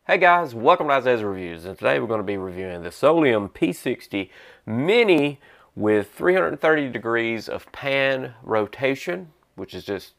Hey guys, welcome to Isaiah's Reviews, and today we're going to be reviewing the Soliom P60 Mini with 330 degrees of pan rotation, which is just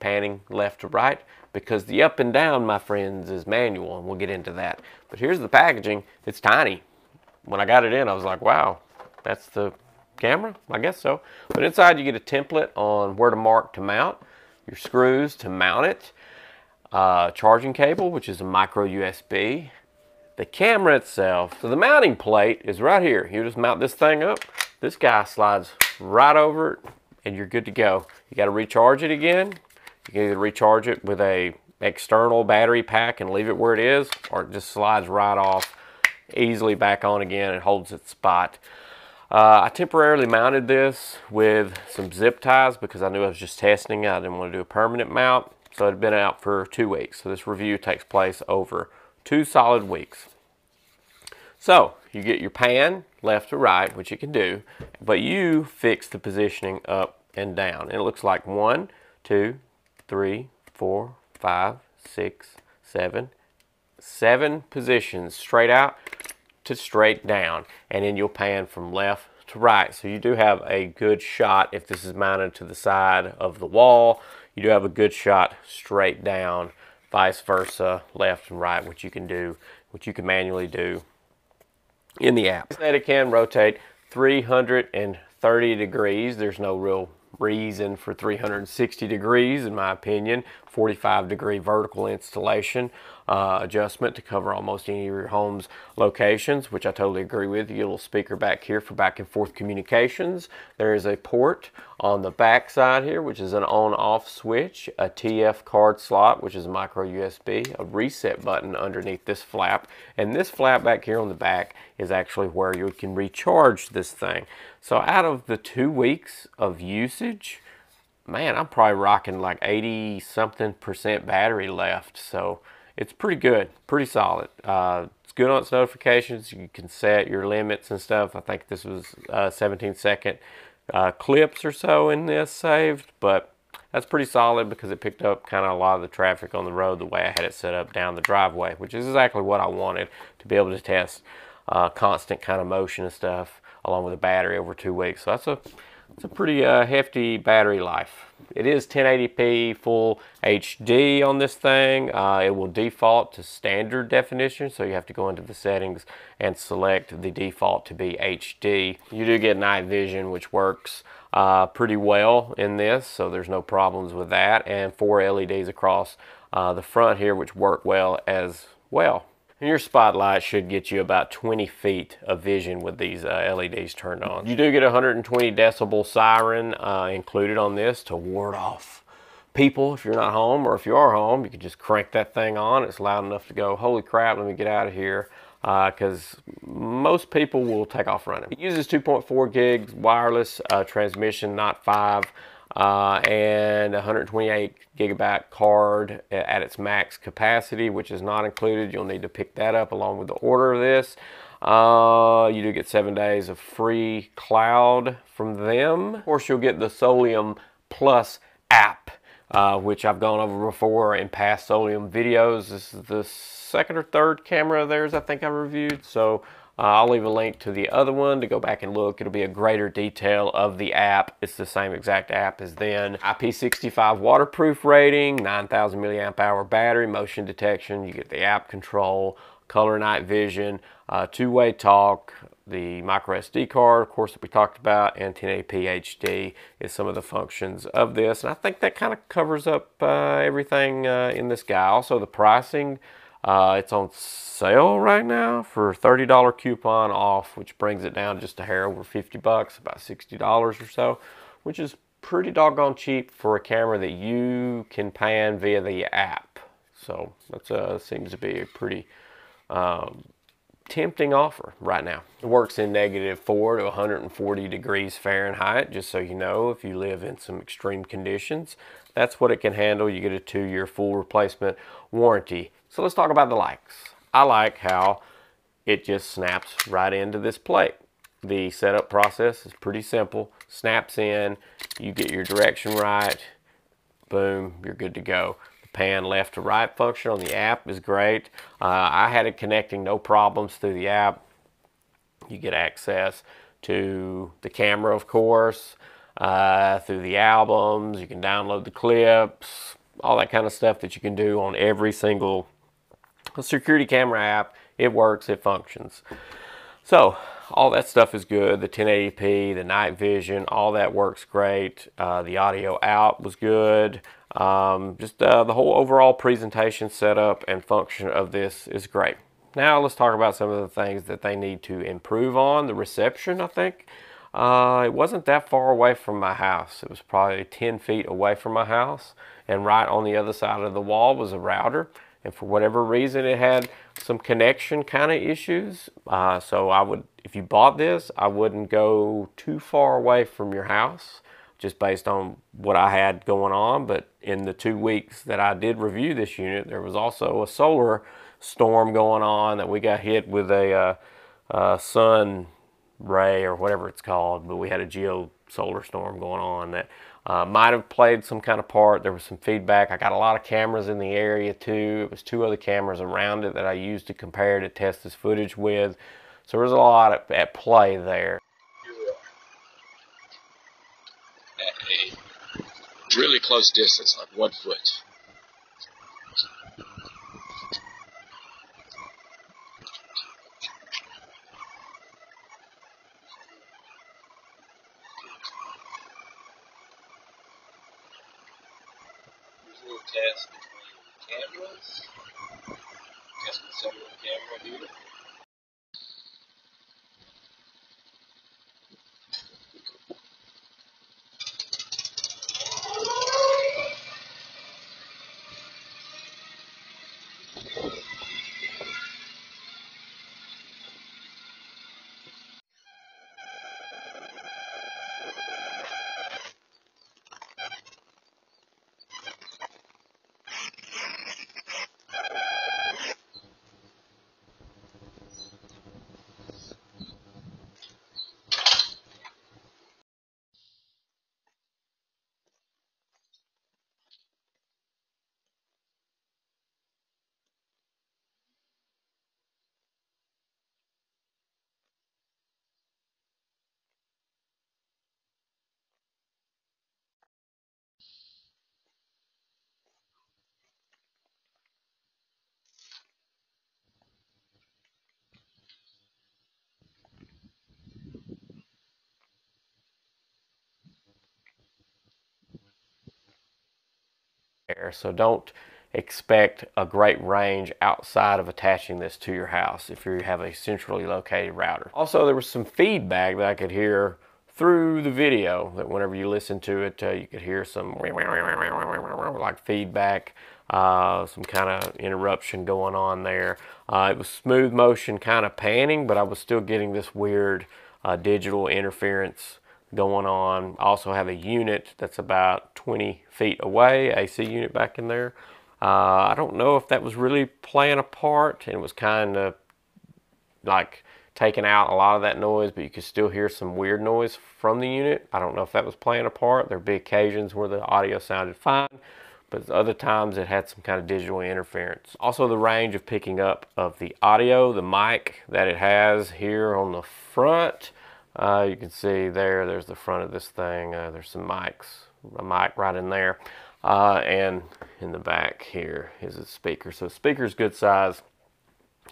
panning left to right, because the up and down, my friends, is manual, and we'll get into that. But here's the packaging. It's tiny. When I got it in, I was like, wow, that's the camera? I guess so. But inside you get a template on where to mark to mount, your screws to mount it, charging cable, which is a micro USB, the camera itself. So the mounting plate is right here. You just mount this thing up. This guy slides right over it and you're good to go. You got to recharge it again. You can either recharge it with a external battery pack and leave it where it is, or it just slides right off easily back on again and holds its spot. I temporarily mounted this with some zip ties because I knew I was just testing it. I didn't want to do a permanent mount. So it had been out for 2 weeks. So this review takes place over 2 solid weeks. So you get your pan left to right, which you can do, but you fix the positioning up and down. And it looks like 1, 2, 3, 4, 5, 6, 7, 7 positions straight out to straight down. And then you'll pan from left to right. So you do have a good shot if this is mounted to the side of the wall. You do have a good shot straight down, vice versa, left and right, which you can do, which you can manually do in the app. It can rotate 330 degrees. There's no real reason for 360 degrees, in my opinion. 45-degree vertical installation adjustment to cover almost any of your home's locations, which I totally agree with. You get a little speaker back here for back and forth communications. There is a port on the back side here, which is an on-off switch, a TF card slot, which is a micro USB, a reset button underneath this flap, and this flap back here on the back is actually where you can recharge this thing. So out of the 2 weeks of usage, man, I'm probably rocking like 80-something% battery left. So it's pretty good, pretty solid. It's good on its notifications. You can set your limits and stuff. I think this was 17-second clips or so in this saved, but that's pretty solid because it picked up kind of a lot of the traffic on the road the way I had it set up down the driveway, which is exactly what I wanted, to be able to test constant kind of motion and stuff along with a battery over 2 weeks. So it's a pretty hefty battery life. It is 1080p full HD on this thing. It will default to standard definition, so you have to go into the settings and select the default to be HD. You do get night vision, which works pretty well in this, so there's no problems with that. And 4 LEDs across the front here, which work well as well. And your spotlight should get you about 20 feet of vision with these LEDs turned on. You do get a 120 decibel siren included on this to ward off people if you're not home, or if you are home, you can just crank that thing on. It's loud enough to go, holy crap, let me get out of here, because most people will take off running. It uses 2.4 gigs wireless transmission, not 5. And 128 gigabyte card at its max capacity, which is not included. You'll need to pick that up along with the order of this. You do get 7 days of free cloud from them. Of course, you'll get the Soliom Plus app, which I've gone over before in past Soliom videos. This is the second or third camera of theirs I think I reviewed, so I'll leave a link to the other one to go back and look. It'll be a greater detail of the app. It's the same exact app as then. IP65 waterproof rating, 9,000 milliamp hour battery, motion detection. You get the app control, color night vision, two-way talk, the micro SD card, of course, that we talked about, and 1080p HD is some of the functions of this. And I think that kind of covers up everything in this guy. Also, the pricing. It's on sale right now for a $30 coupon off, which brings it down just a hair over 50 bucks, about $60 or so, which is pretty doggone cheap for a camera that you can pan via the app. So that seems to be a pretty tempting offer right now. It works in -4 to 140 degrees Fahrenheit, just so you know, if you live in some extreme conditions. That's what it can handle. You get a 2-year full replacement warranty. So let's talk about the likes. I like how it just snaps right into this plate. The setup process is pretty simple. Snaps in, you get your direction right, boom, you're good to go. The pan left to right function on the app is great. I had it connecting no problems through the app. You get access to the camera, of course, through the albums. You can download the clips, all that kind of stuff that you can do on every single security camera app. It works, it functions. So all that stuff is good. The 1080p, the night vision, all that works great. The audio out was good. Just the whole overall presentation setup and function of this is great. Now let's talk about some of the things that they need to improve on. The reception, I think, it wasn't that far away from my house. It was probably 10 feet away from my house, and right on the other side of the wall was a router, and for whatever reason it had some connection kind of issues. So I would, if you bought this, I wouldn't go too far away from your house, just based on what I had going on. But in the 2 weeks that I did review this unit, there was also a solar storm going on that we got hit with a sun ray or whatever it's called, but we had a geo solar storm going on that might have played some kind of part. There was some feedback. I got a lot of cameras in the area too. It was 2 other cameras around it that I used to compare to test this footage with. So there was a lot at play there. At a really close distance, like 1 foot. Visual test between cameras. Test with several camera here. So don't expect a great range outside of attaching this to your house if you have a centrally located router. Also, there was some feedback that I could hear through the video, that whenever you listen to it, you could hear some like feedback, some kind of interruption going on there. It was smooth motion kind of panning, but I was still getting this weird digital interference going on. I also have a unit that's about 20 feet away, AC unit back in there. I don't know if that was really playing a part, and it was kind of like taking out a lot of that noise, but you could still hear some weird noise from the unit. I don't know if that was playing a part. There'd be occasions where the audio sounded fine, but other times it had some kind of digital interference. Also, the range of picking up of the audio, the mic that it has here on the front. You can see there's the front of this thing. There's some mics, a mic right in there. And in the back here is a speaker. So the speaker's good size,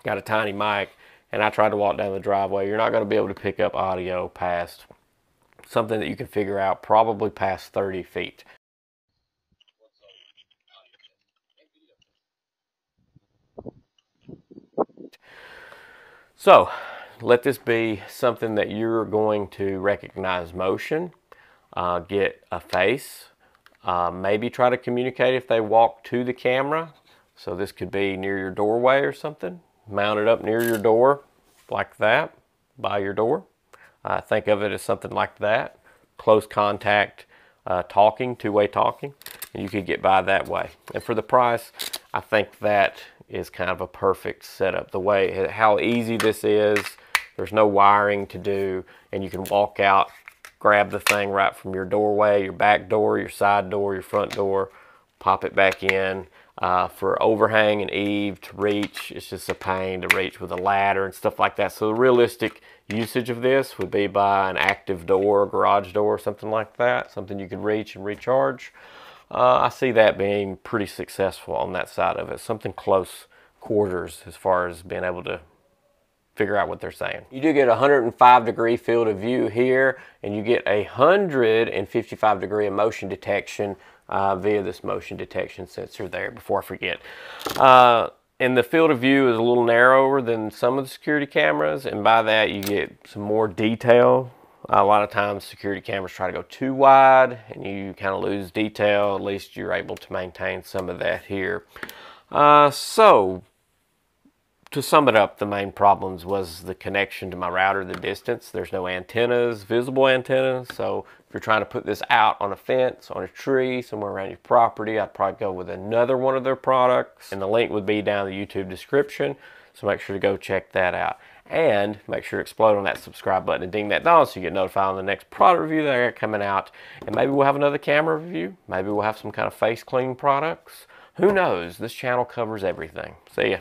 got a tiny mic, and I tried to walk down the driveway. You're not going to be able to pick up audio past something that you can figure out probably past 30 feet. So let this be something that you're going to recognize motion, get a face, maybe try to communicate if they walk to the camera. So this could be near your doorway or something. Mount it up near your door like that, by your door. Think of it as something like that. Close contact talking, two-way talking. And you could get by that way. And for the price, I think that is kind of a perfect setup. The way, how easy this is, there's no wiring to do, and you can walk out, grab the thing right from your doorway, your back door, your side door, your front door, pop it back in. for overhang and eave to reach. It's just a pain to reach with a ladder and stuff like that. So the realistic usage of this would be by an active door, garage door, something like that, something you could reach and recharge. I see that being pretty successful on that side of it, something close quarters as far as being able to figure out what they're saying. You do get a 105-degree field of view here, and you get a 155-degree of motion detection via this motion detection sensor there, before I forget. And the field of view is a little narrower than some of the security cameras, and by that you get some more detail. A lot of times security cameras try to go too wide and you kind of lose detail. At least you're able to maintain some of that here. So to sum it up, the main problems was the connection to my router, the distance. There's no antennas, visible antennas. So if you're trying to put this out on a fence, on a tree, somewhere around your property, I'd probably go with another one of their products. And the link would be down in the YouTube description. So make sure to go check that out. And make sure to explode on that subscribe button and ding that bell so you get notified on the next product review that I got coming out. And maybe we'll have another camera review. Maybe we'll have some kind of face cleaning products. Who knows? This channel covers everything. See ya.